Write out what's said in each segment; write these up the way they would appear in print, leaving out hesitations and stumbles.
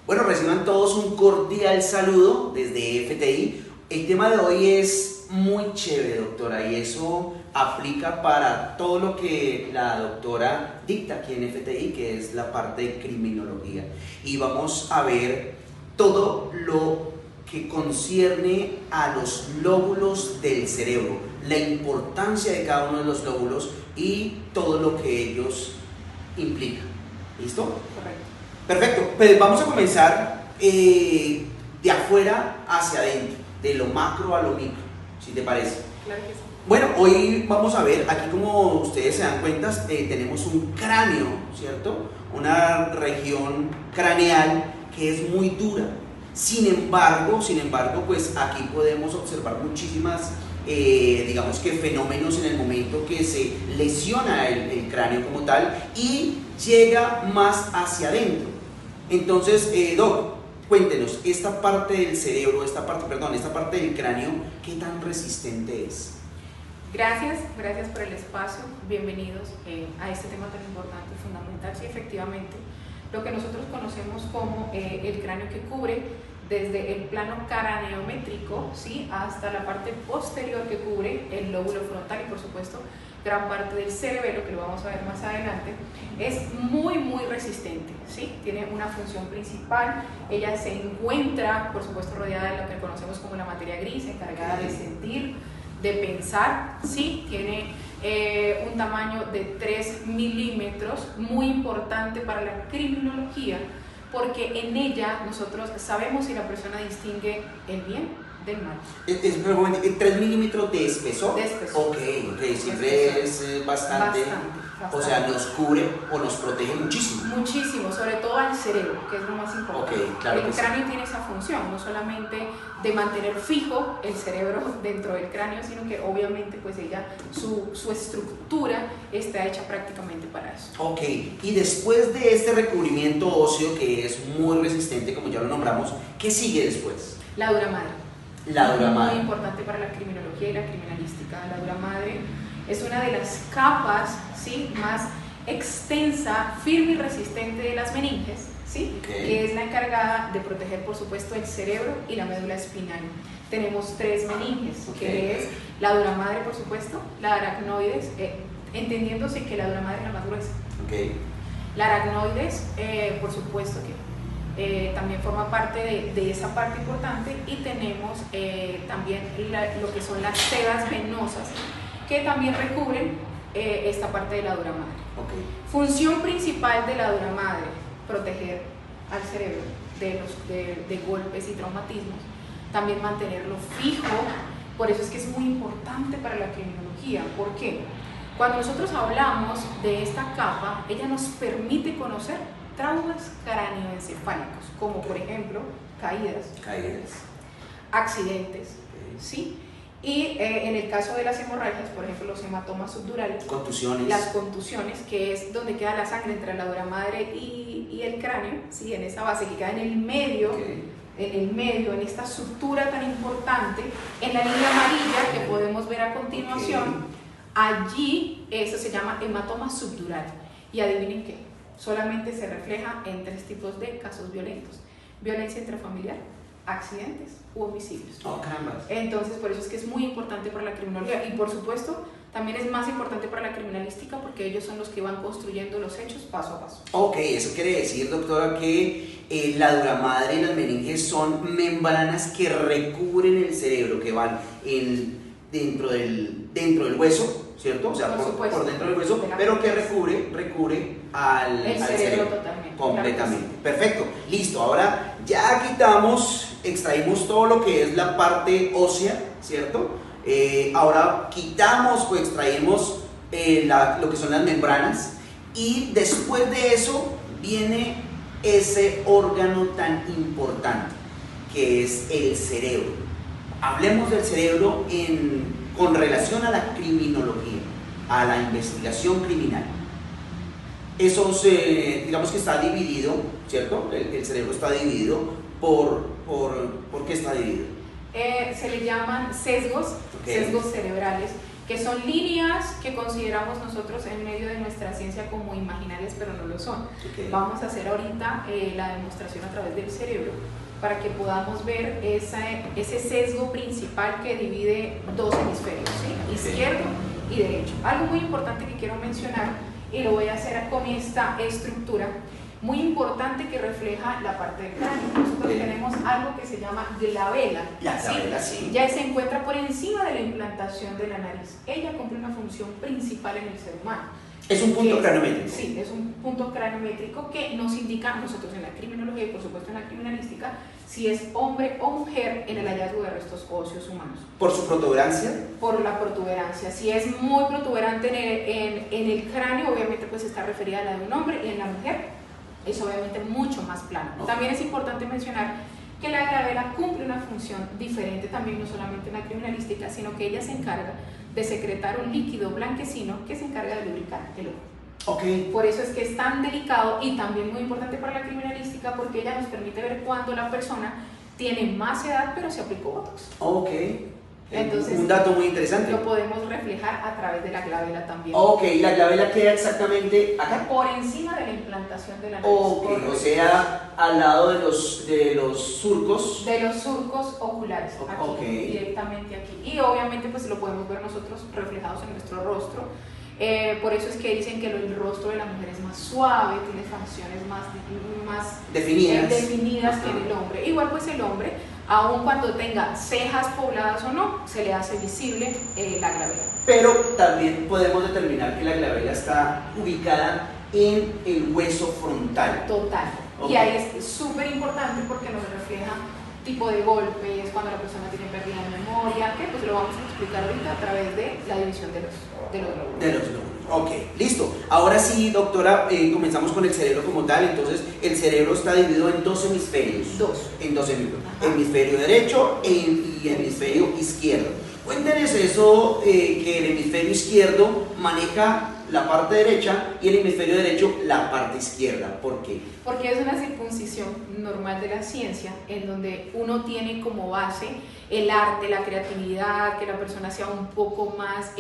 Bueno, reciban todos un cordial saludo desde FTI. El tema de hoy es muy chévere, doctora, y eso aplica para todo lo que la doctora dicta aquí en FTI, que es la parte de criminología. Y vamos a ver todo lo que concierne a los lóbulos del cerebro, la importancia de cada uno de los lóbulos y todo lo que ellos implican. ¿Listo? Correcto. Perfecto, pues vamos a comenzar de afuera hacia adentro, de lo macro a lo micro, si te parece. Claro que sí. Bueno, hoy vamos a ver, aquí como ustedes se dan cuenta, tenemos un cráneo, ¿cierto? Una región craneal que es muy dura. Sin embargo, pues aquí podemos observar muchísimas, digamos que fenómenos en el momento que se lesiona el cráneo como tal y llega más hacia adentro. Entonces, Doc, cuéntenos, esta parte del cerebro, esta parte del cráneo, ¿qué tan resistente es? Gracias por el espacio, bienvenidos a este tema tan importante y fundamental. Sí, efectivamente, lo que nosotros conocemos como el cráneo que cubre desde el plano craneométrico, ¿sí?, hasta la parte posterior que cubre el lóbulo frontal y por supuesto gran parte del cerebelo, que lo vamos a ver más adelante, es muy resistente, ¿sí? Tiene una función principal. Ella se encuentra por supuesto rodeada de lo que conocemos como la materia gris, encargada de sentir, de pensar, ¿sí? Tiene un tamaño de 3 milímetros, muy importante para la criminología, porque en ella nosotros sabemos si la persona distingue el bien del mal. Es 3 milímetros de espesor. De espesor. Ok, siempre es bastante. O sea, nos cubre o nos protege muchísimo. Muchísimo, sobre todo al cerebro, que es lo más importante. Okay, claro, el cráneo tiene esa función, no solamente de mantener fijo el cerebro dentro del cráneo, sino que obviamente pues ella, su estructura está hecha prácticamente para eso. Ok, y después de este recubrimiento óseo que es muy resistente, como ya lo nombramos, ¿qué sigue después? La dura madre. La dura madre. Muy importante para la criminología y la criminalística. La dura madre es una de las capas, ¿sí?, más extensa, firme y resistente de las meninges, ¿sí?, que es la encargada de proteger por supuesto el cerebro y la médula espinal. Tenemos 3 meninges, que es la dura madre por supuesto, la aracnoides, entendiéndose que la dura madre es la más gruesa. La aracnoides, por supuesto que también forma parte de esa parte importante, y tenemos también lo que son las sedas venosas, que también recubren esta parte de la dura madre. Función principal de la dura madre: proteger al cerebro de golpes y traumatismos, también mantenerlo fijo. Por eso es que es muy importante para la criminología. ¿Por qué? Cuando nosotros hablamos de esta capa, ella nos permite conocer traumas cráneoencefálicos, como por ejemplo caídas, accidentes, ¿sí? Y en el caso de las hemorragias, por ejemplo, los hematomas subdurales, las contusiones, que es donde queda la sangre entre la dura madre y el cráneo, ¿sí?, en esa base que queda en el medio, en esta sutura tan importante, en la línea amarilla que podemos ver a continuación. Allí eso se llama hematoma subdural, y adivinen qué, solamente se refleja en 3 tipos de casos violentos: violencia intrafamiliar, accidentes u homicidios. Entonces, por eso es que es muy importante para la criminología, y por supuesto también es más importante para la criminalística, porque ellos son los que van construyendo los hechos paso a paso. Ok, eso quiere decir, doctora, que la dura madre y las meninges son membranas que recubren el cerebro, que van dentro del hueso, ¿cierto? O sea, por dentro del hueso, pero que recubre al cerebro totalmente. Completamente. Claro. Perfecto, listo. Ahora ya extraímos todo lo que es la parte ósea, ¿cierto? Ahora quitamos o extraímos lo que son las membranas, y después de eso viene ese órgano tan importante que es el cerebro. Hablemos del cerebro con relación a la criminología, a la investigación criminal. Digamos que está dividido, ¿cierto? El cerebro está dividido ¿por qué está dividido? Se le llaman sesgos cerebrales, que son líneas que consideramos nosotros en medio de nuestra ciencia como imaginarias, pero no lo son. Vamos a hacer ahorita la demostración a través del cerebro para que podamos ver ese sesgo principal que divide dos hemisferios, ¿sí? Izquierdo y derecho. Algo muy importante que quiero mencionar, y lo voy a hacer con esta estructura muy importante que refleja la parte del cráneo. Nosotros tenemos algo que se llama glabela. La glabela, sí. Ya se encuentra por encima de la implantación de la nariz. Ella cumple una función principal en el ser humano. Es un punto craniométrico. Sí, es un punto craniométrico que nos indica a nosotros en la criminología y por supuesto en la criminalística si es hombre o mujer en el hallazgo de restos óseos humanos. ¿Por su protuberancia? Por la protuberancia. Si es muy protuberante en el cráneo, obviamente pues está referida a la de un hombre, y en la mujer es obviamente mucho más plano. También es importante mencionar que la glabela cumple una función diferente también, no solamente en la criminalística, sino que ella se encarga de secretar un líquido blanquecino que se encarga de lubricar el ojo. Por eso es que es tan delicado y también muy importante para la criminalística, porque ella nos permite ver cuando la persona tiene más edad pero se aplicó botox. Entonces, un dato muy interesante. Lo podemos reflejar a través de la glabela también. La glabela queda exactamente acá. Por encima de la implantación de la nariz. O sea, al lado de los surcos. De los surcos oculares, aquí, directamente aquí. Y obviamente pues lo podemos ver nosotros reflejados en nuestro rostro. Por eso es que dicen que el rostro de la mujer es más suave, tiene facciones más definidas que en el hombre. Igual pues el hombre, aun cuando tenga cejas pobladas o no, se le hace visible la glabela. Pero también podemos determinar que la glabela está ubicada en el hueso frontal. Total. Y ahí es súper importante porque nos refleja tipo de golpes, cuando la persona tiene pérdida de memoria, que pues lo vamos a explicar ahorita a través de la división de los glóbulos. Listo. Ahora sí, doctora, comenzamos con el cerebro como tal. Entonces, el cerebro está dividido en dos hemisferios. En dos hemisferios. Hemisferio derecho y hemisferio izquierdo. Cuéntenos eso, que el hemisferio izquierdo maneja la parte derecha y el hemisferio derecho la parte izquierda. ¿Por qué? Porque es una circuncisión normal de la ciencia en donde uno tiene como base el arte, la creatividad, que la persona sea un poco más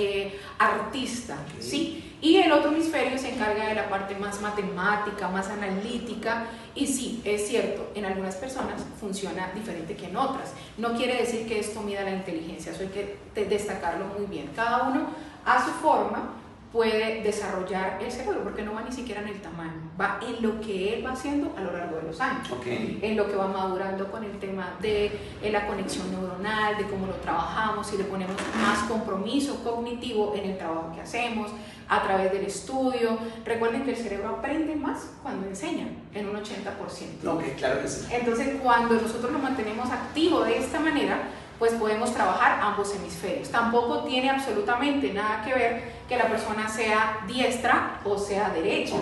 artista, ¿sí? Y el otro hemisferio se encarga de la parte más matemática, más analítica, y sí, es cierto, en algunas personas funciona diferente que en otras. No quiere decir que esto mida la inteligencia, eso hay que destacarlo muy bien. Cada uno a su forma puede desarrollar el cerebro, porque no va ni siquiera en el tamaño, va en lo que él va haciendo a lo largo de los años, en lo que va madurando con el tema de la conexión neuronal, de cómo lo trabajamos, si le ponemos más compromiso cognitivo en el trabajo que hacemos, a través del estudio. Recuerden que el cerebro aprende más cuando enseña, en un 80%. Claro que sí. Entonces, cuando nosotros lo mantenemos activo de esta manera, pues podemos trabajar ambos hemisferios. Tampoco tiene absolutamente nada que ver que la persona sea diestra o sea derecha.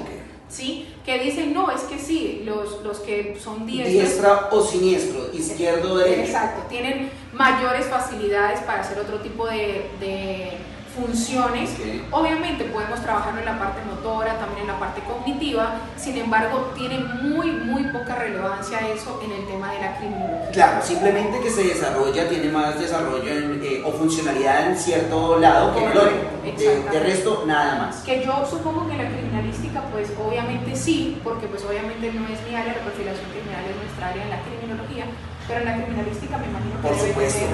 ¿Sí? Que dicen, no, es que sí, los que son diestros, diestra o siniestro, izquierdo o derecho. Exacto, tienen mayores facilidades para hacer otro tipo de funciones. Obviamente podemos trabajarlo en la parte motora, también en la parte cognitiva, sin embargo tiene muy poca relevancia eso en el tema de la criminología. Claro, simplemente que se desarrolla, tiene más desarrollo o funcionalidad en cierto lado que en el otro. De resto, nada más. Que yo supongo que en la criminalística, pues obviamente sí, porque pues obviamente no es mi área, la perfilación criminal es nuestra área en la criminología, pero en la criminalística me imagino que por supuesto.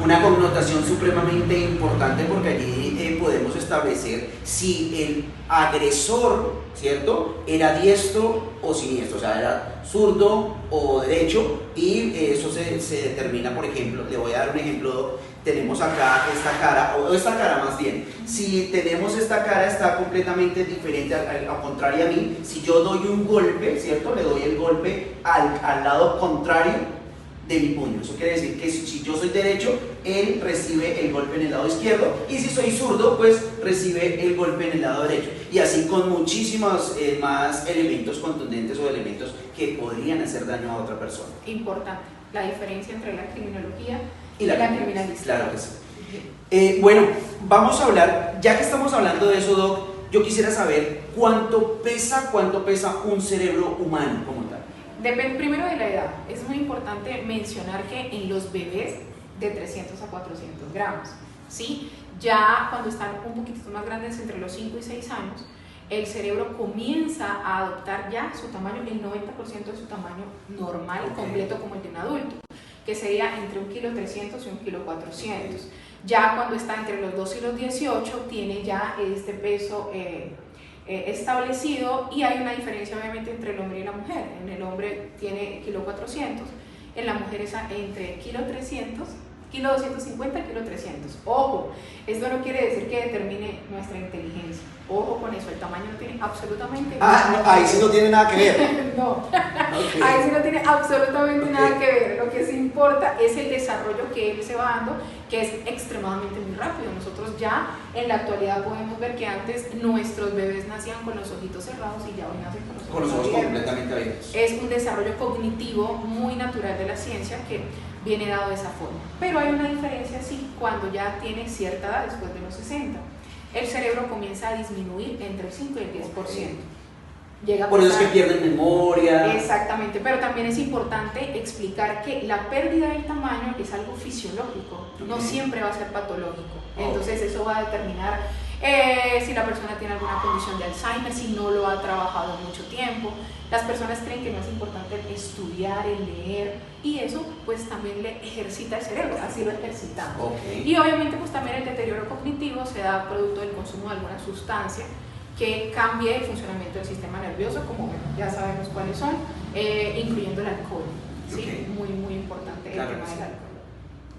Una connotación supremamente importante, porque allí podemos establecer si el agresor, ¿cierto?, era diestro o siniestro, o sea, era zurdo o derecho, y eso se determina, por ejemplo, le voy a dar un ejemplo. Tenemos acá esta cara, o esta cara más bien. Si tenemos esta cara, está completamente diferente, al contrario a mí. Si yo doy un golpe, ¿cierto?, le doy el golpe al lado contrario de mi puño. Eso quiere decir que si yo soy derecho, él recibe el golpe en el lado izquierdo, y si soy zurdo, pues recibe el golpe en el lado derecho. Y así con muchísimos más elementos contundentes o elementos que podrían hacer daño a otra persona. Importante, la diferencia entre la criminología y la criminalística. Claro que sí. Bueno, vamos a hablar, ya que estamos hablando de eso, Doc, yo quisiera saber cuánto pesa un cerebro humano como tal. Depende primero de la edad. Es muy importante mencionar que en los bebés de 300 a 400 gramos, ¿sí? Ya cuando están un poquito más grandes, entre los 5 y 6 años, el cerebro comienza a adoptar ya su tamaño, el 90% de su tamaño normal, completo, como el de un adulto, que sería entre 1,3 kg y 1,4 kg. Ya cuando está entre los 2 y los 18, tiene ya este peso establecido, y hay una diferencia obviamente entre el hombre y la mujer. En el hombre tiene 1,4 kg, en la mujer es entre 1,3 kg, 1,250 kg, 1,300 kg. Ojo, esto no quiere decir que determine nuestra inteligencia. Ojo con eso, el tamaño no tiene absolutamente nada no, ahí sí no tiene nada que ver. No, okay. Ahí sí no tiene absolutamente nada que ver. Lo que sí importa es el desarrollo que él se va dando, que es extremadamente muy rápido. Nosotros ya en la actualidad podemos ver que antes nuestros bebés nacían con los ojitos cerrados y ya hoy nacen con los ojos completamente abiertos. Es un desarrollo cognitivo muy natural de la ciencia que viene dado de esa forma. Pero hay una diferencia, sí, cuando ya tiene cierta edad, después de los 60. El cerebro comienza a disminuir entre el 5 y el 10%. Llega por eso es que pierden memoria. Exactamente, pero también es importante explicar que la pérdida del tamaño es algo fisiológico, no siempre va a ser patológico. Entonces eso va a determinar si la persona tiene alguna condición de Alzheimer, si no lo ha trabajado mucho tiempo. Las personas creen que no es importante estudiar, el leer, y eso pues también le ejercita el cerebro, así lo ejercitamos. Y obviamente pues también el deterioro cognitivo se da producto del consumo de alguna sustancia que cambie el funcionamiento del sistema nervioso, como ya sabemos cuáles son, incluyendo el alcohol. ¿Sí? Muy, muy importante el tema del alcohol.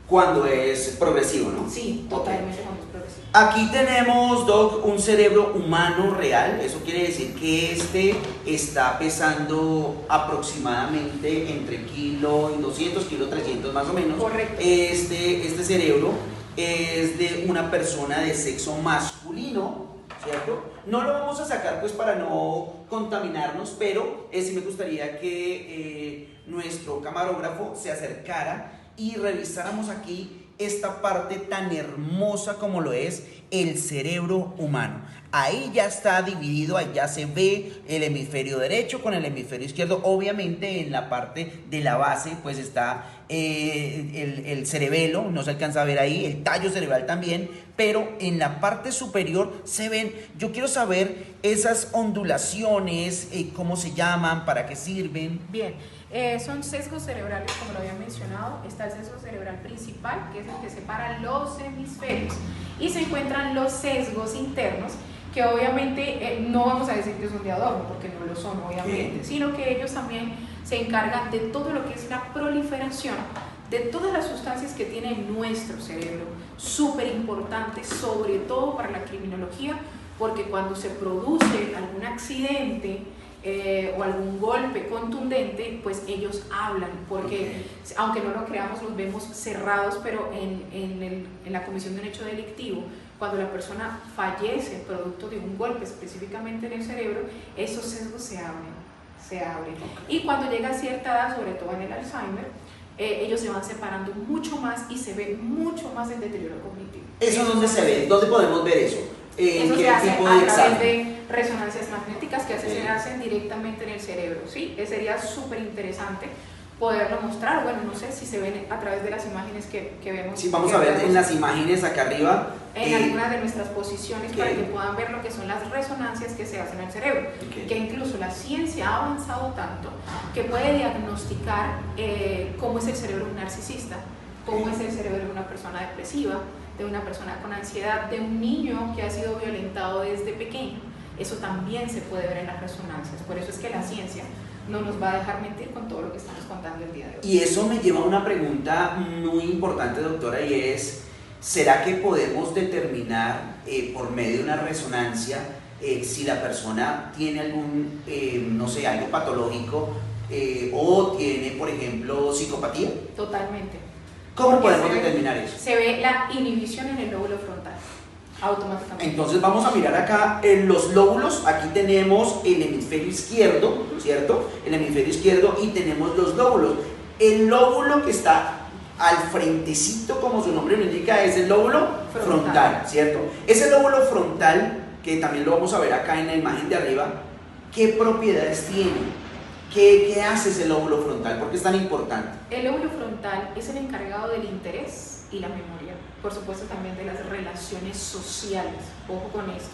Cuando es progresivo, ¿no? Sí, totalmente cuando es progresivo. Aquí tenemos, Doc, un cerebro humano real. Eso quiere decir que este está pesando aproximadamente entre kilo y 200, kilo 300 más o menos. Correcto. Este cerebro es de una persona de sexo masculino, ¿cierto? No lo vamos a sacar pues para no contaminarnos, pero sí me gustaría que nuestro camarógrafo se acercara y revisáramos aquí esta parte tan hermosa como lo es el cerebro humano. Ahí ya está dividido, ahí ya se ve el hemisferio derecho con el hemisferio izquierdo. Obviamente en la parte de la base pues está el cerebelo, no se alcanza a ver ahí, el tallo cerebral también, pero en la parte superior se ven. Yo quiero saber esas ondulaciones, cómo se llaman, para qué sirven. Bien, son sesgos cerebrales, como lo había mencionado. Está el sesgo cerebral principal, que es el que separa los hemisferios, y se encuentran los sesgos internos, que obviamente no vamos a decir que son de adorno, porque no lo son obviamente, sino que ellos también se encargan de todo lo que es la proliferación de todas las sustancias que tiene nuestro cerebro, súper importante, sobre todo para la criminología, porque cuando se produce algún accidente o algún golpe contundente, pues ellos hablan, porque aunque no lo creamos, los vemos cerrados, pero en la comisión de un hecho delictivo, cuando la persona fallece producto de un golpe específicamente en el cerebro, esos sesgos se abren. Y cuando llega a cierta edad, sobre todo en el Alzheimer, ellos se van separando mucho más y se ve mucho más el deterioro cognitivo. ¿Eso dónde se ve? ¿Dónde podemos ver eso? Eso se hace a través de resonancias magnéticas que se hacen directamente en el cerebro, ¿sí? Sería súper interesante poderlo mostrar. Bueno, no sé si se ven a través de las imágenes que vemos. Sí, vamos a ver en las imágenes acá arriba. En algunas de nuestras posiciones, para que puedan ver lo que son las resonancias que se hacen en el cerebro. Que incluso la ciencia ha avanzado tanto que puede diagnosticar cómo es el cerebro de un narcisista, cómo es el cerebro de una persona depresiva, de una persona con ansiedad, de un niño que ha sido violentado desde pequeño. Eso también se puede ver en las resonancias. Por eso es que la ciencia no nos va a dejar mentir con todo lo que estamos contando el día de hoy. Y eso me lleva a una pregunta muy importante, doctora, y es: ¿será que podemos determinar por medio de una resonancia si la persona tiene algún, no sé, algo patológico o tiene, por ejemplo, psicopatía? Totalmente. ¿Cómo podemos determinar eso? Se ve la inhibición en el lóbulo frontal, automáticamente. Entonces vamos a mirar acá en los lóbulos. Aquí tenemos el hemisferio izquierdo, ¿cierto? El hemisferio izquierdo, y tenemos los lóbulos. El lóbulo que está al frentecito, como su nombre lo indica, es el lóbulo frontal, ¿cierto? Ese lóbulo frontal, que también lo vamos a ver acá en la imagen de arriba, ¿qué propiedades tiene? ¿Qué hace ese lóbulo frontal? ¿Por qué es tan importante? El lóbulo frontal es el encargado del interés y la memoria. Por supuesto también de las relaciones sociales, ojo con esto.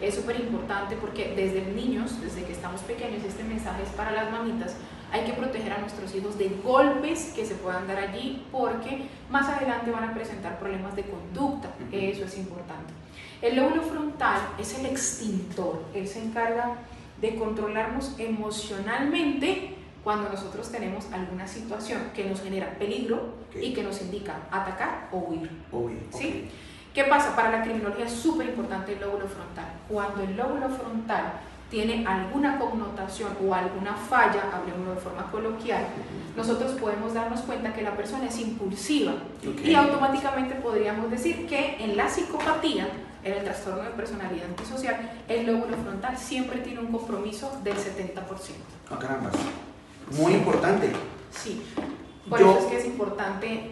Es súper importante porque desde niños, desde que estamos pequeños, este mensaje es para las mamitas, hay que proteger a nuestros hijos de golpes que se puedan dar allí porque más adelante van a presentar problemas de conducta, eso es importante. El lóbulo frontal es el extintor, él se encarga de controlarnos emocionalmente cuando nosotros tenemos alguna situación que nos genera peligro y que nos indica atacar o huir. ¿Sí? ¿Qué pasa? Para la criminología es súper importante el lóbulo frontal. Cuando el lóbulo frontal tiene alguna connotación o alguna falla, hablemos de forma coloquial, nosotros podemos darnos cuenta que la persona es impulsiva y automáticamente podríamos decir que en la psicopatía, en el trastorno de personalidad antisocial, el lóbulo frontal siempre tiene un compromiso del 70%. ¡Ah, caramba! Muy importante. Sí. Por eso es que es importante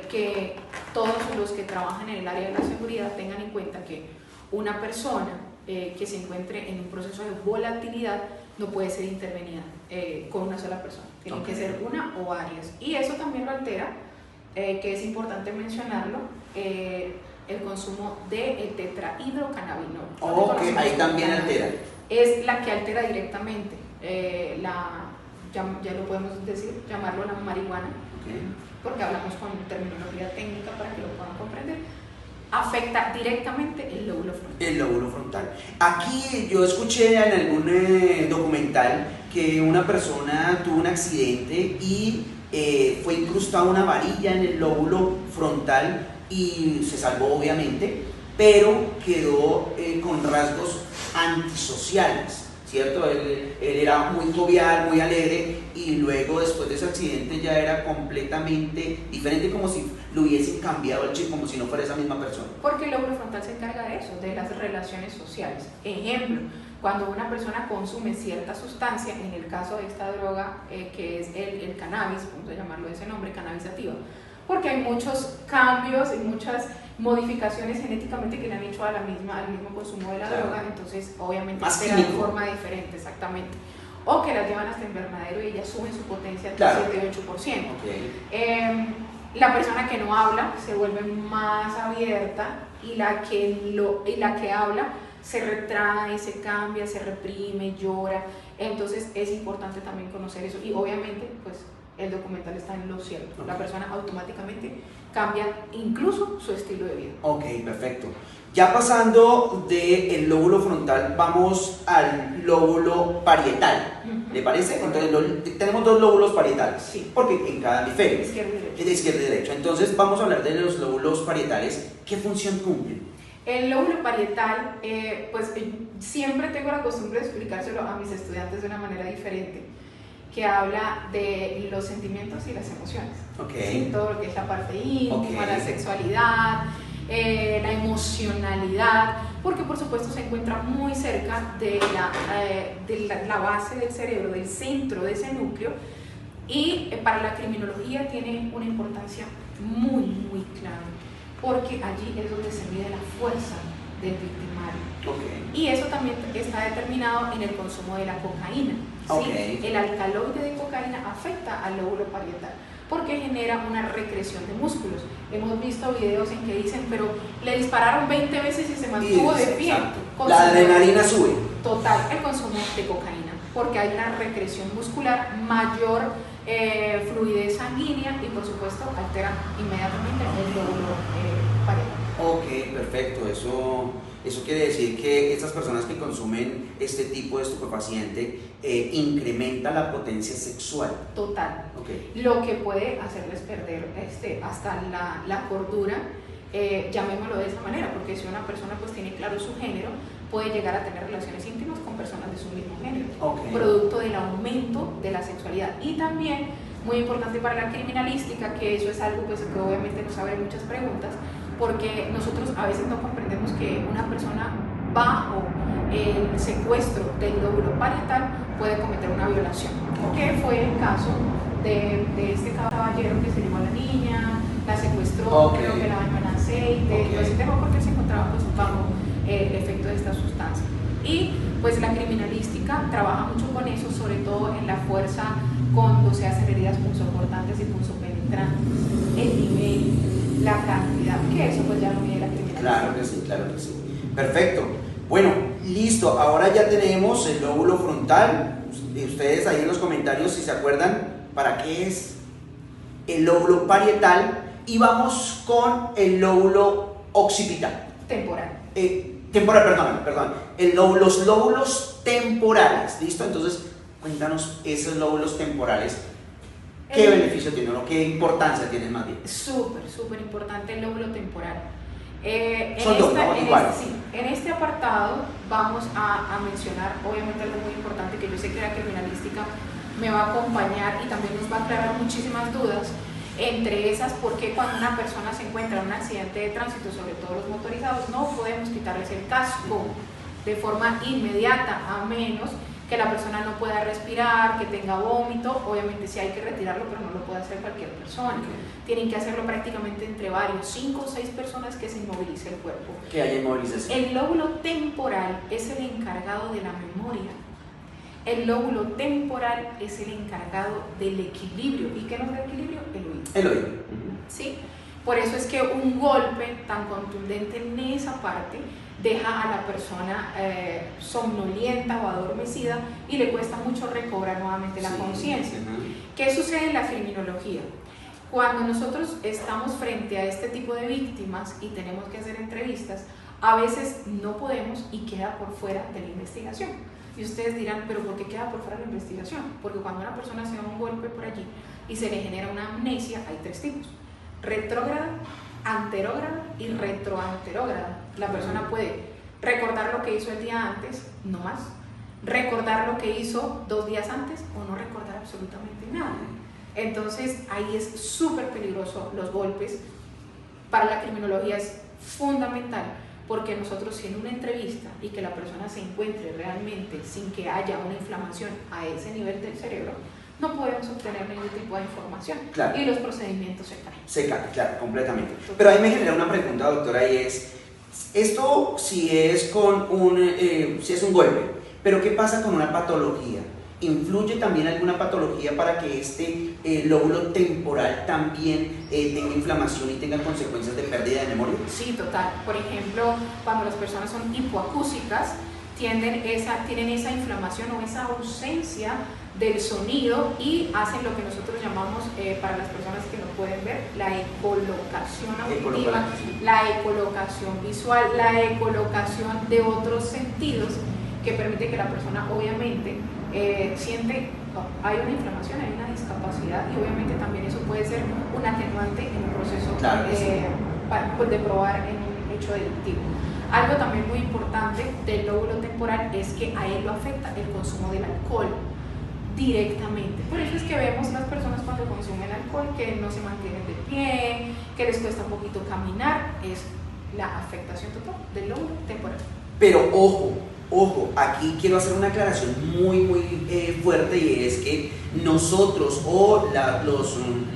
que todos los que trabajan en el área de la seguridad tengan en cuenta que una persona que se encuentre en un proceso de volatilidad no puede ser intervenida con una sola persona, tiene que ser una o varias. Y eso también lo altera, que es importante mencionarlo, el consumo de tetrahidrocannabinol. Ahí también altera. Es la que altera directamente ya lo podemos decir, llamarlo la marihuana, porque hablamos con terminología técnica para que lo puedan comprender, afecta directamente el lóbulo frontal. El lóbulo frontal. Aquí yo escuché en algún documental que una persona tuvo un accidente y fue incrustada una varilla en el lóbulo frontal y se salvó obviamente, pero quedó con rasgos antisociales. ¿Cierto? Él era muy jovial, muy alegre y luego después de ese accidente ya era completamente diferente, como si lo hubiesen cambiado el chip, como si no fuera esa misma persona. Porque el lóbulo frontal se encarga de eso, de las relaciones sociales. Ejemplo, cuando una persona consume cierta sustancia, en el caso de esta droga que es el cannabis, vamos a llamarlo de ese nombre, cannabis sativa, porque hay muchos cambios y muchas modificaciones genéticamente que le han hecho al mismo consumo de la droga, entonces obviamente altera de forma diferente, exactamente. O que las llevan hasta invernadero y ellas suben su potencia al 7-8%. La persona que no habla se vuelve más abierta y la que habla se retrae, se cambia, se reprime, llora. Entonces es importante también conocer eso y obviamente pues el documental está en lo cierto. La persona automáticamente cambia incluso su estilo de vida. Ok, perfecto. Ya pasando del lóbulo frontal, vamos al lóbulo parietal. ¿Le parece? Entonces tenemos dos lóbulos parietales, sí, porque en cada hemisferio. Izquierda y derecha. De izquierda y derecha. Entonces vamos a hablar de los lóbulos parietales. ¿Qué función cumplen? El lóbulo parietal, pues siempre tengo la costumbre de explicárselo a mis estudiantes de una manera diferente, que habla de los sentimientos y las emociones, ¿sí? Todo lo que es la parte íntima, la sexualidad, la emocionalidad, porque por supuesto se encuentra muy cerca de la base del cerebro, del centro de ese núcleo, y para la criminología tiene una importancia muy, muy clara, porque allí es donde se mide la fuerza del victimario. Y eso también está determinado en el consumo de la cocaína. ¿Sí? El alcaloide de cocaína afecta al lóbulo parietal porque genera una recreación de músculos. Hemos visto videos en que dicen, pero le dispararon 20 veces y se mantuvo de pie. La adrenalina sube. Total, el consumo de cocaína, porque hay una recreación muscular, mayor fluidez sanguínea y por supuesto altera inmediatamente el lóbulo parietal. Ok, perfecto. Eso quiere decir que estas personas que consumen este tipo de estupefaciente incrementa la potencia sexual. Total. Lo que puede hacerles perder hasta la cordura, llamémoslo de esa manera, porque si una persona pues tiene claro su género, puede llegar a tener relaciones íntimas con personas de su mismo género, producto del aumento de la sexualidad. Y también, muy importante para la criminalística, que eso es algo pues, que obviamente nos abre muchas preguntas, porque nosotros a veces no comprendemos que una persona bajo el secuestro del lóbulo parietal puede cometer una violación, que fue el caso de este caballero que se llevó a la niña, la secuestró, creo que la bañó en aceite, todo ese tema, porque se encontraba pues, bajo el efecto de esta sustancia. Y pues la criminalística trabaja mucho con eso, sobre todo en la fuerza cuando se hacen heridas punzocortantes y punzopenetrantes, el nivel la cantidad, que eso pues ya lo mide la criminalística. Claro que sí, claro que sí. Perfecto. Bueno, listo. Ahora ya tenemos el lóbulo frontal. Ustedes ahí en los comentarios, si se acuerdan, ¿para qué es el lóbulo parietal? Y vamos con el lóbulo occipital. Temporal. Temporal, perdón. Los lóbulos temporales, ¿listo? Entonces, cuéntanos esos lóbulos temporales. ¿Qué beneficio tienen o qué importancia tienen más bien? Súper importante el lóbulo temporal. Son dos, ¿no? Igual. En este apartado vamos a mencionar, obviamente, algo muy importante que yo sé que la criminalística me va a acompañar y también nos va a aclarar muchísimas dudas. Entre esas, porque cuando una persona se encuentra en un accidente de tránsito, sobre todo los motorizados, no podemos quitarles el casco de forma inmediata, a menos que la persona no pueda respirar, que tenga vómito. Obviamente sí hay que retirarlo, pero no lo puede hacer cualquier persona. Tienen que hacerlo prácticamente entre varios, 5 o 6 personas, que se inmovilice el cuerpo. Que haya inmovilización. El lóbulo temporal es el encargado de la memoria. El lóbulo temporal es el encargado del equilibrio. ¿Y qué nos da equilibrio? El oído. El oído. ¿Sí? Por eso es que un golpe tan contundente en esa parte deja a la persona somnolienta o adormecida y le cuesta mucho recobrar nuevamente la conciencia. ¿Qué sucede en la criminología? Cuando nosotros estamos frente a este tipo de víctimas y tenemos que hacer entrevistas, a veces no podemos y queda por fuera de la investigación. Y ustedes dirán, ¿pero por qué queda por fuera de la investigación? Porque cuando una persona se da un golpe por allí y se le genera una amnesia, hay 3 tipos: retrógrada, anterógrada y retroanterógrada. La persona puede recordar lo que hizo el día antes, no más, recordar lo que hizo 2 días antes o no recordar absolutamente nada. Entonces ahí es súper peligroso los golpes. Para la criminología es fundamental, porque nosotros, si en una entrevista y que la persona se encuentre realmente sin que haya una inflamación a ese nivel del cerebro, no podemos obtener ningún tipo de información. Claro. Y los procedimientos se caen. Se caen, claro, completamente. Pero ahí me genera una pregunta, doctora, y es, esto si es si es un golpe, pero ¿qué pasa con una patología? ¿Influye también alguna patología para que este lóbulo temporal también tenga inflamación y tenga consecuencias de pérdida de memoria? Sí, total. Por ejemplo, cuando las personas son hipoacúsicas, tienen esa inflamación o esa ausencia del sonido y hacen lo que nosotros llamamos, para las personas que no pueden ver, la ecolocación auditiva, la ecolocación visual, la ecolocación de otros sentidos, que permite que la persona obviamente siente, hay una inflamación, hay una discapacidad, y obviamente también eso puede ser un atenuante en un proceso de probar en un hecho delictivo. Algo también muy importante del lóbulo temporal es que a él lo afecta el consumo del alcohol directamente. Por eso es que vemos las personas cuando consumen alcohol que no se mantienen de pie, que les cuesta un poquito caminar. Es la afectación total del lóbulo temporal. Pero ojo, aquí quiero hacer una aclaración muy fuerte, y es que nosotros o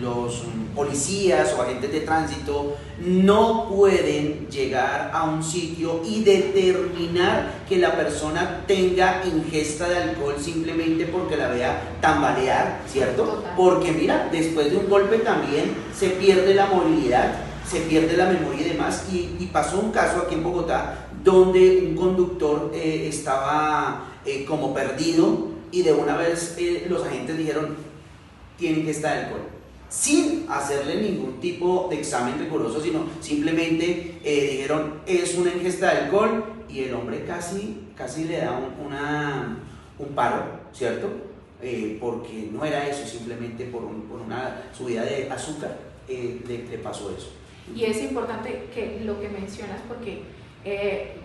los policías o agentes de tránsito no pueden llegar a un sitio y determinar que la persona tenga ingesta de alcohol simplemente porque la vea tambalear, ¿cierto? Total. Porque mira, después de un golpe también se pierde la movilidad, se pierde la memoria y demás, y pasó un caso aquí en Bogotá donde un conductor estaba como perdido, y de una vez los agentes dijeron, tienen que estar alcohol, sin hacerle ningún tipo de examen riguroso, sino simplemente dijeron, es una ingesta de alcohol, y el hombre casi le da un paro, ¿cierto? Porque no era eso, simplemente por una subida de azúcar le pasó eso. Y es importante que lo que mencionas, porque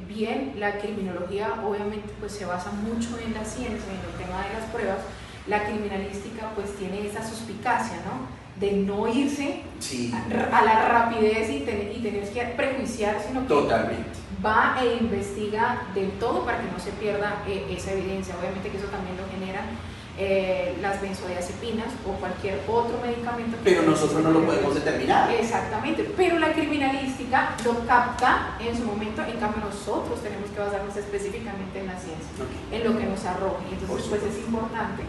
bien, la criminología obviamente pues se basa mucho en la ciencia, en el tema de las pruebas. La criminalística pues tiene esa suspicacia, ¿no? De no irse a la rapidez y tener que prejuiciar, sino que totalmente va e investiga del todo para que no se pierda esa evidencia. Obviamente que eso también lo generan las benzodiazepinas o cualquier otro medicamento. Pero nosotros no lo podemos determinar. Exactamente, pero la criminalística lo capta en su momento, en cambio nosotros tenemos que basarnos específicamente en la ciencia, en lo que nos arroje. Entonces pues es importante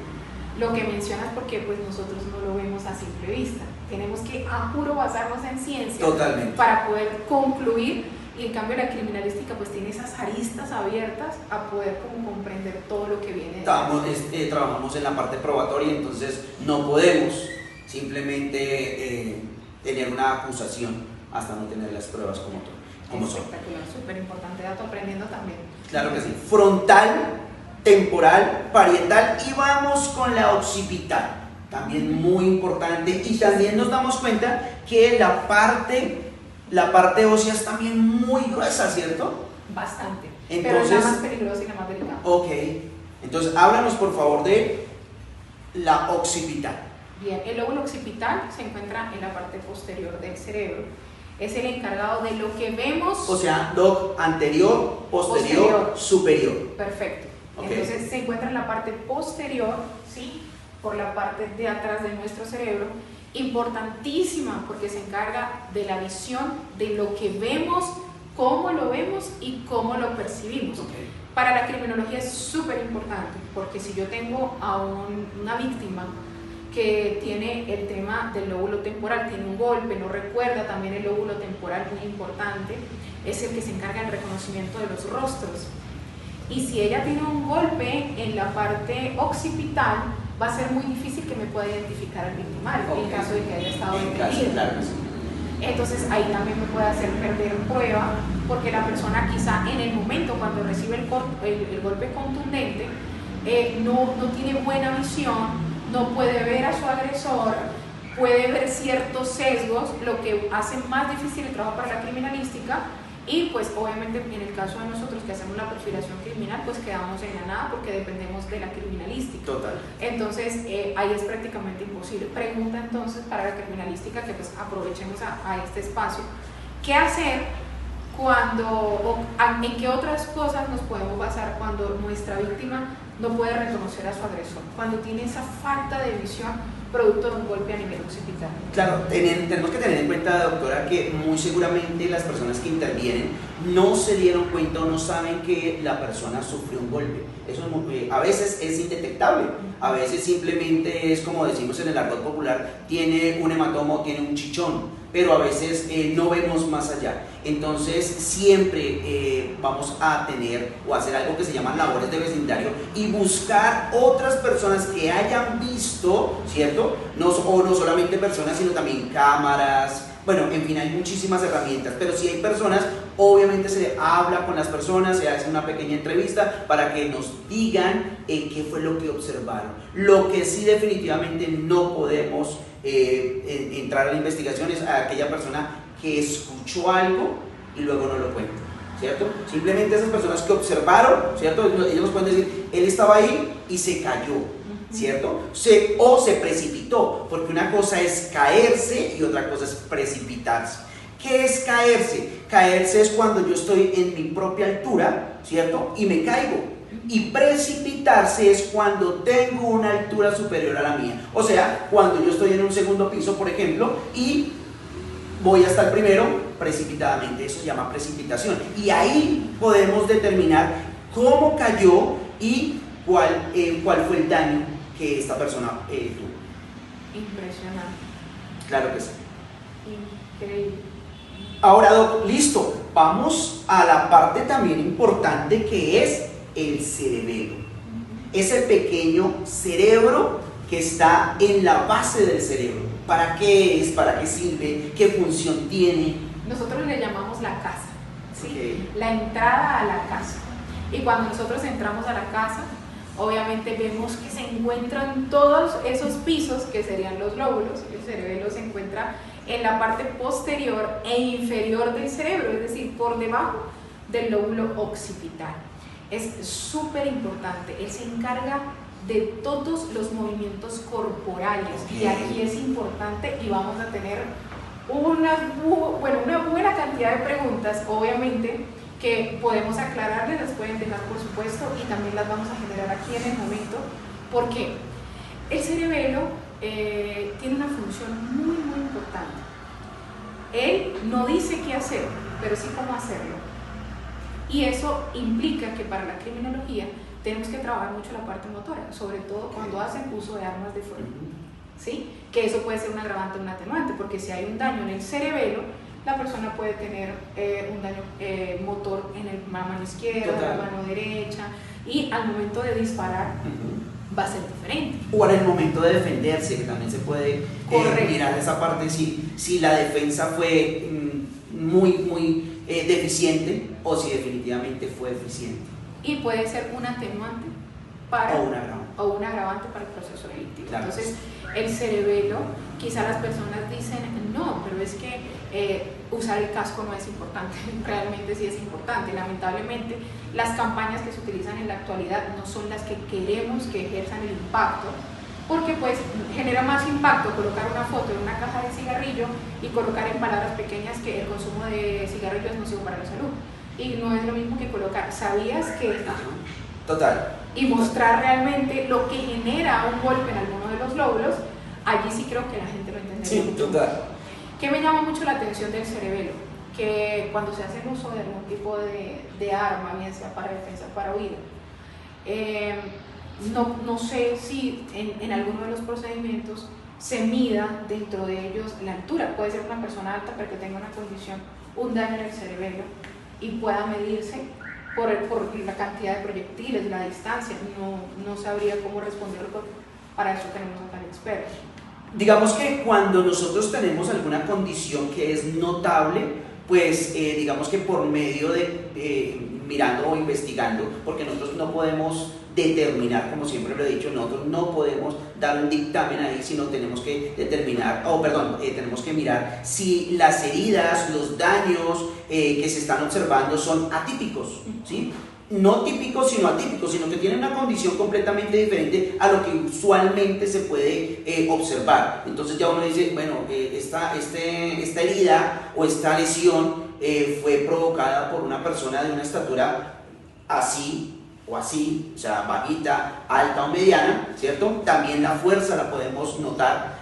lo que mencionas, porque pues nosotros no lo vemos a simple vista. Tenemos que a juro basarnos en ciencia. Totalmente. Para poder concluir, y en cambio la criminalística pues tiene esas aristas abiertas a poder como comprender todo lo que viene. Trabajamos en la parte probatoria, entonces no podemos simplemente tener una acusación hasta no tener las pruebas como son. Espectacular, súper importante dato, aprendiendo también. Claro que sí. Frontal, temporal, parietal, y vamos con la occipital, también muy importante, y también nos damos cuenta que la parte ósea es también muy gruesa, ¿cierto? Bastante, entonces, pero es la más peligrosa y la más delicada. Ok, entonces háblanos por favor de la occipital. Bien, el lóbulo occipital se encuentra en la parte posterior del cerebro. Es el encargado de lo que vemos. O sea, doc, anterior, posterior, superior. Perfecto. Okay. Entonces se encuentra en la parte posterior, ¿sí? Por la parte de atrás de nuestro cerebro. Importantísima porque se encarga de la visión, de lo que vemos, cómo lo vemos y cómo lo percibimos. Okay. Para la criminología es súper importante porque si yo tengo a una víctima que tiene el tema del lóbulo temporal, tiene un golpe, no recuerda, también el lóbulo temporal, muy importante, es el que se encarga del reconocimiento de los rostros. Y si ella tiene un golpe en la parte occipital, va a ser muy difícil que me pueda identificar al victimario, okay, en caso de que haya estado detenido. Claro. Entonces ahí también me puede hacer perder prueba, porque la persona quizá en el momento cuando recibe el golpe contundente, no tiene buena visión, no puede ver a su agresor, puede ver ciertos sesgos, lo que hace más difícil el trabajo para la criminalística. Y pues obviamente en el caso de nosotros que hacemos la perfilación criminal, pues quedamos en la nada porque dependemos de la criminalística. Total. Entonces ahí es prácticamente imposible. Pregunta entonces para la criminalística, que pues aprovechemos a este espacio, ¿qué hacer en qué otras cosas nos podemos basar cuando nuestra víctima no puede reconocer a su agresor? Cuando tiene esa falta de visión producto de un golpe a nivel occipital. Claro, tenemos que tener en cuenta, doctora, que muy seguramente las personas que intervienen no se dieron cuenta o no saben que la persona sufrió un golpe. Eso a veces es indetectable, a veces simplemente es como decimos en el argot popular, tiene un hematoma o tiene un chichón, pero a veces no vemos más allá. Entonces siempre vamos a tener o hacer algo que se llama labores de vecindario y buscar otras personas que hayan visto, ¿cierto? No solamente personas, sino también cámaras. Bueno, en fin, hay muchísimas herramientas, pero si hay personas, obviamente se habla con las personas, se hace una pequeña entrevista para que nos digan qué fue lo que observaron. Lo que sí definitivamente no podemos entrar a la investigación es a aquella persona que escuchó algo y luego no lo cuenta, ¿cierto? Simplemente esas personas que observaron, ¿cierto? Ellos nos pueden decir, él estaba ahí y se cayó, ¿cierto? O se precipitó, porque una cosa es caerse y otra cosa es precipitarse. ¿Qué es caerse? Caerse es cuando yo estoy en mi propia altura, ¿cierto? Y me caigo. Y precipitarse es cuando tengo una altura superior a la mía. O sea, cuando yo estoy en un segundo piso, por ejemplo, y voy hasta el primero precipitadamente. Eso se llama precipitación. Y ahí podemos determinar cómo cayó y cuál fue el daño que esta persona tuvo. Impresionante. Claro que sí. Increíble. Ahora, Doc, listo. Vamos a la parte también importante que es el cerebelo. Ese pequeño cerebro que está en la base del cerebro. ¿Para qué es? ¿Para qué sirve? ¿Qué función tiene? Nosotros le llamamos la casa, ¿sí? Okay. La entrada a la casa. Y cuando nosotros entramos a la casa, obviamente vemos que se encuentran todos esos pisos que serían los lóbulos. El cerebelo se encuentra en la parte posterior e inferior del cerebro, es decir, por debajo del lóbulo occipital. Es súper importante, él se encarga de todos los movimientos corporales. Okay. Y aquí es importante y vamos a tener una buena cantidad de preguntas, obviamente, que podemos aclararles, las pueden dejar por supuesto y también las vamos a generar aquí en el momento, porque el cerebelo tiene una función muy importante. Él no dice qué hacer, pero sí cómo hacerlo. Y eso implica que para la criminología tenemos que trabajar mucho la parte motora, sobre todo cuando hacen uso de armas de fuego, ¿sí? Que eso puede ser un agravante o un atenuante, porque si hay un daño en el cerebelo, la persona puede tener un daño motor en la mano izquierda, la mano derecha, y al momento de disparar va a ser diferente. O en el momento de defenderse, que también se puede mirar esa parte, si la defensa fue muy deficiente o si definitivamente fue eficiente. Y puede ser un atenuante o un agravante para el proceso delictivo. Claro. Entonces, el cerebelo, quizá las personas dicen, no, pero es que usar el casco no es importante. Realmente sí es importante. Lamentablemente, las campañas que se utilizan en la actualidad no son las que queremos que ejerzan el impacto, porque pues genera más impacto colocar una foto en una caja de cigarrillo y colocar en palabras pequeñas que el consumo de cigarrillo es nocivo para la salud. Y no es lo mismo que colocar, ¿sabías que? Total. Y mostrar realmente lo que genera un golpe en alguno de los lóbulos. Allí sí creo que la gente lo entendería. Sí, total. ¿Qué me llama mucho la atención del cerebelo? Que cuando se hace uso de algún tipo de arma, bien sea para defensa o para huida, no sé si en alguno de los procedimientos se mida dentro de ellos la altura. Puede ser una persona alta pero que tenga una condición, un daño en el cerebelo y pueda medirse por la cantidad de proyectiles, la distancia. No sabría cómo responderlo, porque para eso tenemos a tal expertos. Digamos que cuando nosotros tenemos alguna condición que es notable, pues digamos que por medio de mirando o investigando, porque nosotros no podemos determinar, como siempre lo he dicho, nosotros no podemos dar un dictamen ahí, sino tenemos que determinar, tenemos que mirar si las heridas, los daños que se están observando son atípicos, ¿sí? No típicos sino atípicos, sino que tienen una condición completamente diferente a lo que usualmente se puede observar. Entonces ya uno dice, bueno, esta herida o esta lesión fue provocada por una persona de una estatura así o así, o sea, bajita, alta o mediana, ¿cierto? También la fuerza la podemos notar.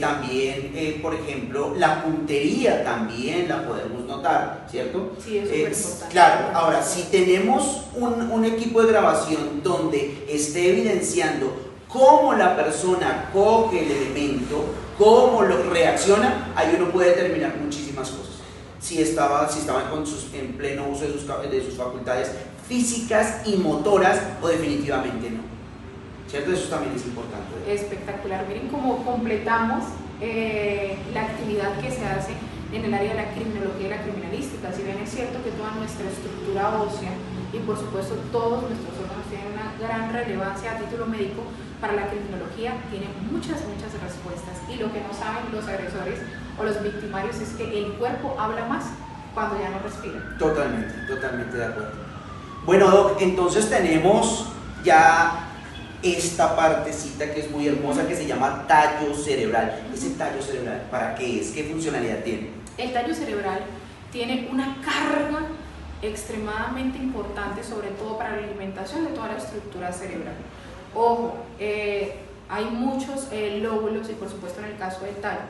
También, por ejemplo, la puntería también la podemos notar, ¿cierto? Sí, es súper importante. Claro, ahora, si tenemos un equipo de grabación donde esté evidenciando cómo la persona coge el elemento, cómo lo reacciona, ahí uno puede determinar muchísimas cosas. Si estaba en pleno uso de sus facultades físicas y motoras o definitivamente no. ¿Cierto? Eso también es importante. Espectacular. Miren cómo completamos la actividad que se hace en el área de la criminología y la criminalística. Si bien es cierto que toda nuestra estructura ósea y por supuesto todos nuestros órganos tienen una gran relevancia a título médico, para la criminología tiene muchas respuestas, y lo que no saben los agresores o los victimarios es que el cuerpo habla más cuando ya no respira. Totalmente de acuerdo. Bueno, Doc, entonces tenemos ya esta partecita que es muy hermosa, que se llama tallo cerebral. Ese tallo cerebral, ¿para qué es? ¿Qué funcionalidad tiene? El tallo cerebral tiene una carga extremadamente importante, sobre todo para la alimentación de toda la estructura cerebral. Ojo, hay muchos lóbulos, y por supuesto en el caso del tallo,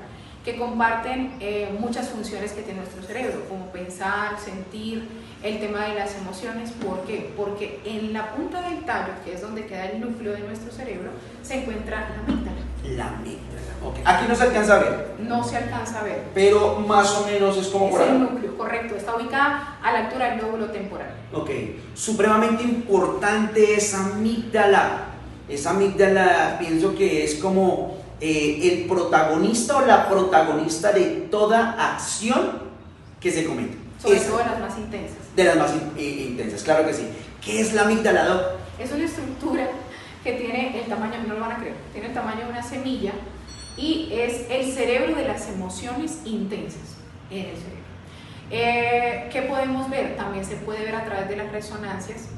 que comparten muchas funciones que tiene nuestro cerebro, como pensar, sentir, el tema de las emociones. ¿Por qué? Porque en la punta del tallo, que es donde queda el núcleo de nuestro cerebro, se encuentra la amígdala. La amígdala, ok. Aquí no se alcanza a ver. No se alcanza a ver. Pero más o menos es como por ahí. Es el núcleo, correcto. Está ubicada a la altura del lóbulo temporal. Ok. Supremamente importante esa amígdala. Esa amígdala pienso que es como el protagonista o la protagonista de toda acción que se comete. Sobre todo de las más intensas. De las más intensas, claro que sí. ¿Qué es la amígdala, Doc? Es una estructura que tiene el tamaño, no lo van a creer, tiene el tamaño de una semilla y es el cerebro de las emociones intensas en el cerebro. ¿Qué podemos ver? También se puede ver a través de las resonancias,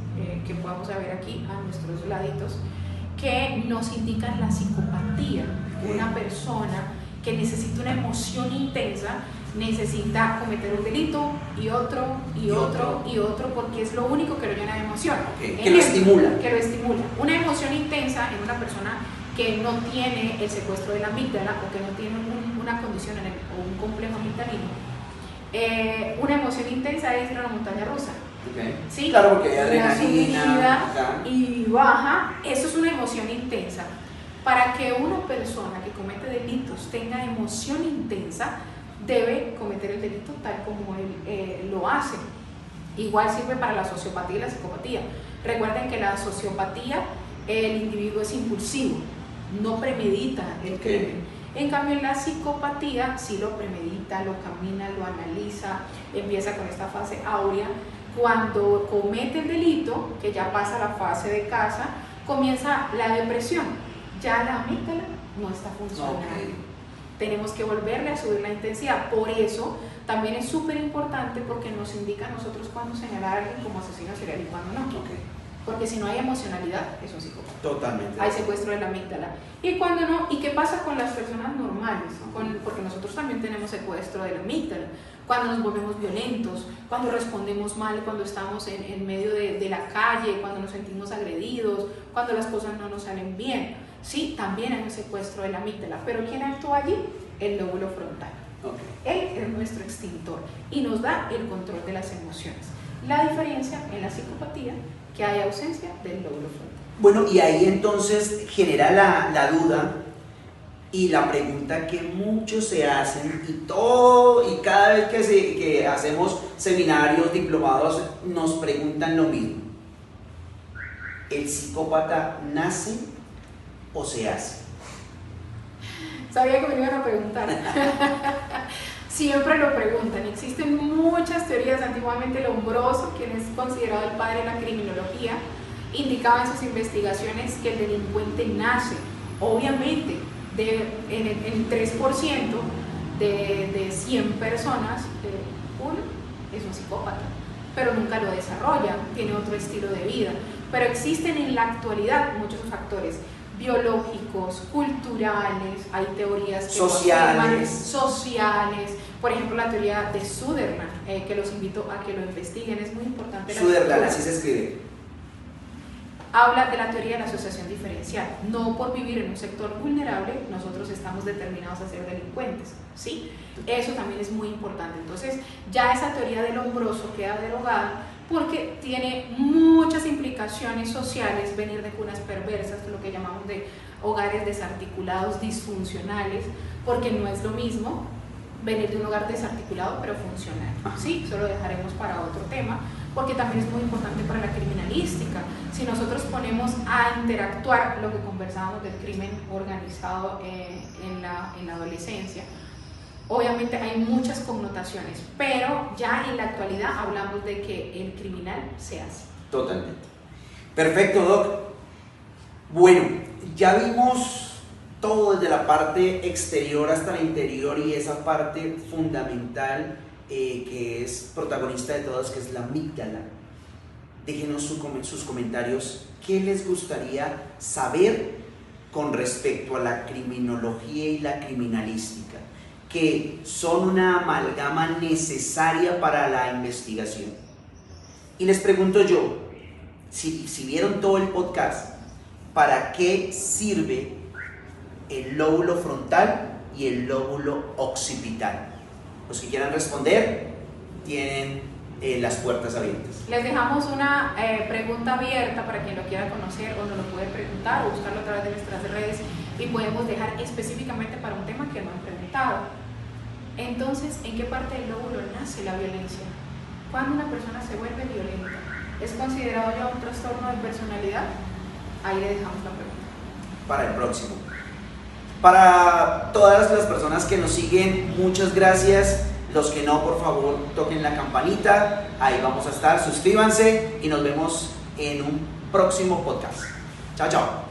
que podemos ver aquí a nuestros laditos, que nos indican la psicopatía. Una persona que necesita una emoción intensa necesita cometer un delito y otro, porque es lo único que lo llena de emoción. Que lo estimula. Que lo estimula. Una emoción intensa en una persona que no tiene el secuestro de la amígdala o que no tiene una condición o un complejo amigdalino. Una emoción intensa es ir a una montaña rusa. Okay. ¿Sí? Claro, porque hay Una adrenalina subida y baja, eso es una emoción intensa. Para que una persona que comete delitos tenga emoción intensa, debe cometer el delito tal como él lo hace. Igual sirve para la sociopatía y la psicopatía. Recuerden que la sociopatía, el individuo es impulsivo, no premedita el crimen. En cambio, en la psicopatía sí lo premedita, lo camina, lo analiza, empieza con esta fase áurea. Cuando comete el delito, que ya pasa la fase de casa, comienza la depresión. Ya la amígdala no está funcionando. Tenemos que volverle a subir la intensidad. Por eso también es súper importante, porque nos indica a nosotros cuándo señalar a alguien como asesino serial y cuándo no. Porque si no hay emocionalidad, es un psicópata. Totalmente. Hay secuestro de la amígdala. Y cuando no, ¿y qué pasa con las personas normales? Porque nosotros también tenemos secuestro de la amígdala. Cuando nos volvemos violentos, cuando respondemos mal, cuando estamos en medio de la calle, cuando nos sentimos agredidos, cuando las cosas no nos salen bien. Sí, también hay un secuestro de la amígdala. Pero ¿quién actúa allí? El lóbulo frontal. Él es nuestro extintor y nos da el control de las emociones. La diferencia en la psicopatía, que hay ausencia del lóbulo frontal. Bueno, y ahí entonces genera la duda y la pregunta que muchos se hacen, y cada vez que hacemos seminarios, diplomados, nos preguntan lo mismo: ¿el psicópata nace o se hace? Sabía que me iban a preguntar. Siempre lo preguntan. Existen muchas teorías. Antiguamente Lombroso, quien es considerado el padre de la criminología, indicaba en sus investigaciones que el delincuente nace, obviamente, en el 3% de 100 personas, uno es un psicópata, pero nunca lo desarrolla, tiene otro estilo de vida. Pero existen en la actualidad muchos factores biológicos, culturales, hay teorías que sociales, por ejemplo la teoría de Sutherland, que los invito a que lo investiguen, es muy importante. Sutherland, así se escribe. Habla de la teoría de la asociación diferencial. No por vivir en un sector vulnerable nosotros estamos determinados a ser delincuentes, ¿sí? Eso también es muy importante. Entonces ya esa teoría del Lombroso queda derogada, porque tiene muchas implicaciones sociales, venir de cunas perversas, lo que llamamos de hogares desarticulados, disfuncionales, porque no es lo mismo venir de un hogar desarticulado pero funcional, ¿sí? Eso lo dejaremos para otro tema, porque también es muy importante para la criminalística. Si nosotros ponemos a interactuar lo que conversábamos del crimen organizado en la adolescencia, obviamente hay muchas connotaciones, pero ya en la actualidad hablamos de que el criminal se hace. Totalmente. Perfecto, Doc. Bueno, ya vimos todo desde la parte exterior hasta la interior, y esa parte fundamental que es protagonista de todas, que es la amígdala. Déjenos sus comentarios. ¿Qué les gustaría saber con respecto a la criminología y la criminalística, que son una amalgama necesaria para la investigación? Y les pregunto yo, si vieron todo el podcast, ¿para qué sirve el lóbulo frontal y el lóbulo occipital? Los que quieran responder tienen las puertas abiertas. Les dejamos una pregunta abierta para quien lo quiera conocer, o nos lo puede preguntar o buscarlo a través de nuestras redes, y podemos dejar específicamente para un tema que no han preguntado. Entonces, ¿en qué parte del lóbulo nace la violencia? ¿Cuándo una persona se vuelve violenta? ¿Es considerado ya un trastorno de personalidad? Ahí le dejamos la pregunta. Para el próximo. Para todas las personas que nos siguen, muchas gracias. Los que no, por favor, toquen la campanita. Ahí vamos a estar. Suscríbanse y nos vemos en un próximo podcast. Chao, chao.